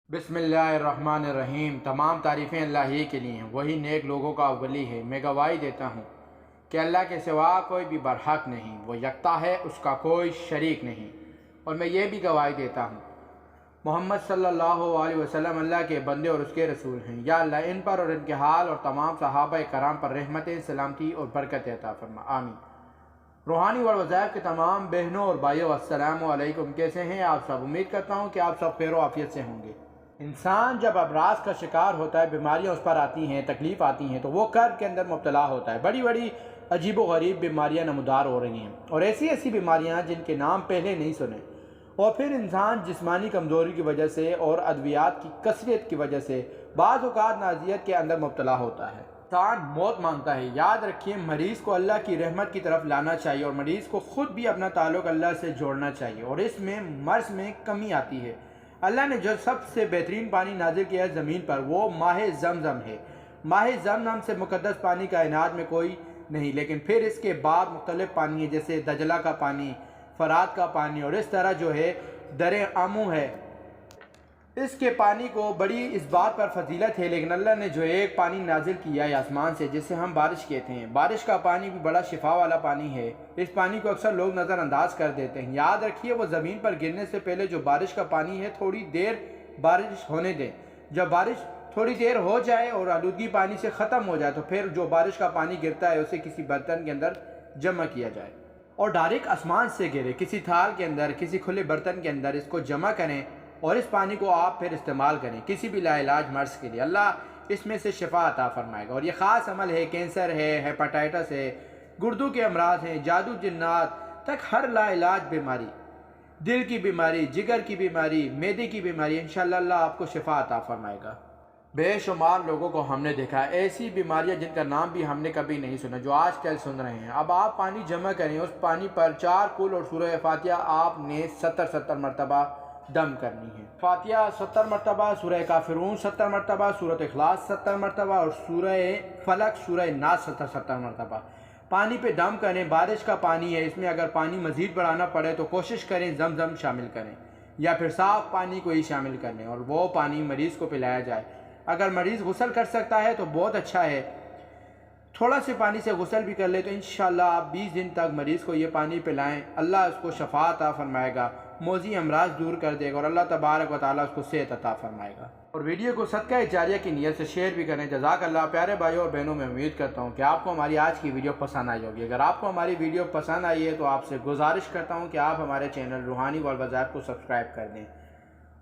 बिस्मिल्लाहिर्रहमानिर्रहीम। तमाम तारीफ़ें अल्लाह ही के लिए हैं, वही नेक लोगों का वली है। मैं गवाही देता हूँ कि अल्लाह के सिवा कोई भी बरहक नहीं, वो यकता है, उसका कोई शरीक नहीं। और मैं ये भी गवाही देता हूँ मोहम्मद सल्लल्लाहु अलैहि वसल्लम अल्लाह के बंदे और उसके रसूल हैं। या अल्लाह इन पर और इनके हाल और तमाम सहाबा कराम पर रहमतें, सलामती और बरकत अता फरमा, आमीन। रूहानी और वज़ाइफ के तमाम बहनों और भाइयों, अस्सलामु अलैकुम। कैसे हैं आप सब? उम्मीद करता हूँ कि आप सब खैर व आफियत से होंगे। इंसान जब अमराज का शिकार होता है, बीमारियां उस पर आती हैं, तकलीफ़ आती हैं, तो वो कर्ब के अंदर मुब्तला होता है। बड़ी बड़ी अजीब व गरीब बीमारियां नमूदार हो रही हैं, और ऐसी ऐसी बीमारियां जिनके नाम पहले नहीं सुने। और फिर इंसान जिस्मानी कमज़ोरी की वजह से और अद्वियात की कसरत की वजह से बाज़ औक़ात नाज़ियत के अंदर मुब्तला होता है। इंसान मौत मांगता है। याद रखिए, मरीज़ को अल्लाह की रहमत की तरफ लाना चाहिए, और मरीज़ को ख़ुद भी अपना ताल्लुक़ अल्लाह से जोड़ना चाहिए। और इसमें मर्ज़ में कमी आती है। अल्लाह ने जो सबसे बेहतरीन पानी नाजिल किया है ज़मीन पर, वो माह ज़मज़म है। माह ज़मज़म से मुक़द्दस पानी कायनात में कोई नहीं। लेकिन फिर इसके बाद मुख्तलिफ़ पानी है, जैसे दजला का पानी, फ़रात का पानी, और इस तरह जो है दरे आमू है। इसके पानी को बड़ी इस बात पर फजीलत है। लेकिन अल्लाह ने जो एक पानी नाजिल किया है आसमान से, जिसे हम बारिश कहते हैं, बारिश का पानी भी बड़ा शिफा वाला पानी है। इस पानी को अक्सर लोग नज़रअंदाज कर देते हैं। याद रखिए, वो ज़मीन पर गिरने से पहले जो बारिश का पानी है, थोड़ी देर बारिश होने दें। जब बारिश थोड़ी देर हो जाए और आलूदगी पानी से ख़त्म हो जाए, तो फिर जो बारिश का पानी गिरता है उसे किसी बर्तन के अंदर जमा किया जाए, और डायरेक्ट आसमान से गिरे किसी थाल के अंदर, किसी खुले बर्तन के अंदर इसको जमा करें, और इस पानी को आप फिर इस्तेमाल करें किसी भी लाइलाज मर्ज़ के लिए। अल्लाह इसमें से शिफा अता फरमाएगा। और ये ख़ास अमल है, कैंसर है, हेपेटाइटिस है, गुर्दों के अमराज हैं, जादू जिन्नात तक हर लाइलाज बीमारी, दिल की बीमारी, जिगर की बीमारी, मैदे की बीमारी, इंशाअल्लाह अल्लाह आपको शिफा अता फरमाएगा। बेशुमार लोगों को हमने देखा है, ऐसी बीमारियां जिनका नाम भी हमने कभी नहीं सुना, जो आज कल सुन रहे हैं। अब आप पानी जमा करें, उस पानी पर 4 कुल और सूरह फातिहा आपने 70 मरतबा दम करनी है। फातिहा 70 मरतबा, सूरह काफिरून 70 मरतबा, सूरत इखलास 70 मरतबा, और सूरह फलक, सूरह नास 70 मरतबा पानी पे दम करें। बारिश का पानी है, इसमें अगर पानी मज़ीद बढ़ाना पड़े तो कोशिश करें ज़मज़म शामिल करें, या फिर साफ़ पानी को ही शामिल कर लें, और वो पानी मरीज़ को पिलाया जाए। अगर मरीज़ गुस्ल कर सकता है तो बहुत अच्छा है, थोड़ा से पानी से गुस्ल भी कर ले तो इंशाअल्लाह आप 20 दिन तक मरीज़ को ये पानी पिलाएं। अल्लाह उसको शफा अता फरमाएगा, मोज़ी अमराज दूर कर देगा, और अल्लाह तबारक व तआला उसको सेहत अता फरमाएगा। और वीडियो को सदका जारिया की नीयत से शेयर भी करें। जज़ाकल्लाह। प्यारे भाइयों और बहनों, मैं उम्मीद करता हूँ कि आपको हमारी आज की वीडियो पसंद आई होगी। अगर आपको हमारी वीडियो पसंद आई है तो आपसे गुजारिश करता हूँ कि आप हमारे चैनल रूहानी वल वज़ाइफ को सब्सक्राइब कर दें,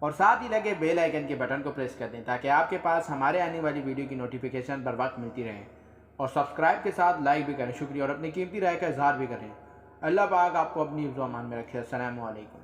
और साथ ही लगे बेल आइकन के बटन को प्रेस कर दें, ताकि आपके पास हमारे आने वाली वीडियो की नोटिफिकेशन बर वक्त मिलती रहे। और सब्सक्राइब के साथ लाइक भी करें, शुक्रिया, और अपनी कीमती राय का इजहार भी करें। अल्लाह पाक आपको अपनी हिफ्ज़ व अमान में रखे। अस्सलामु अलैकुम।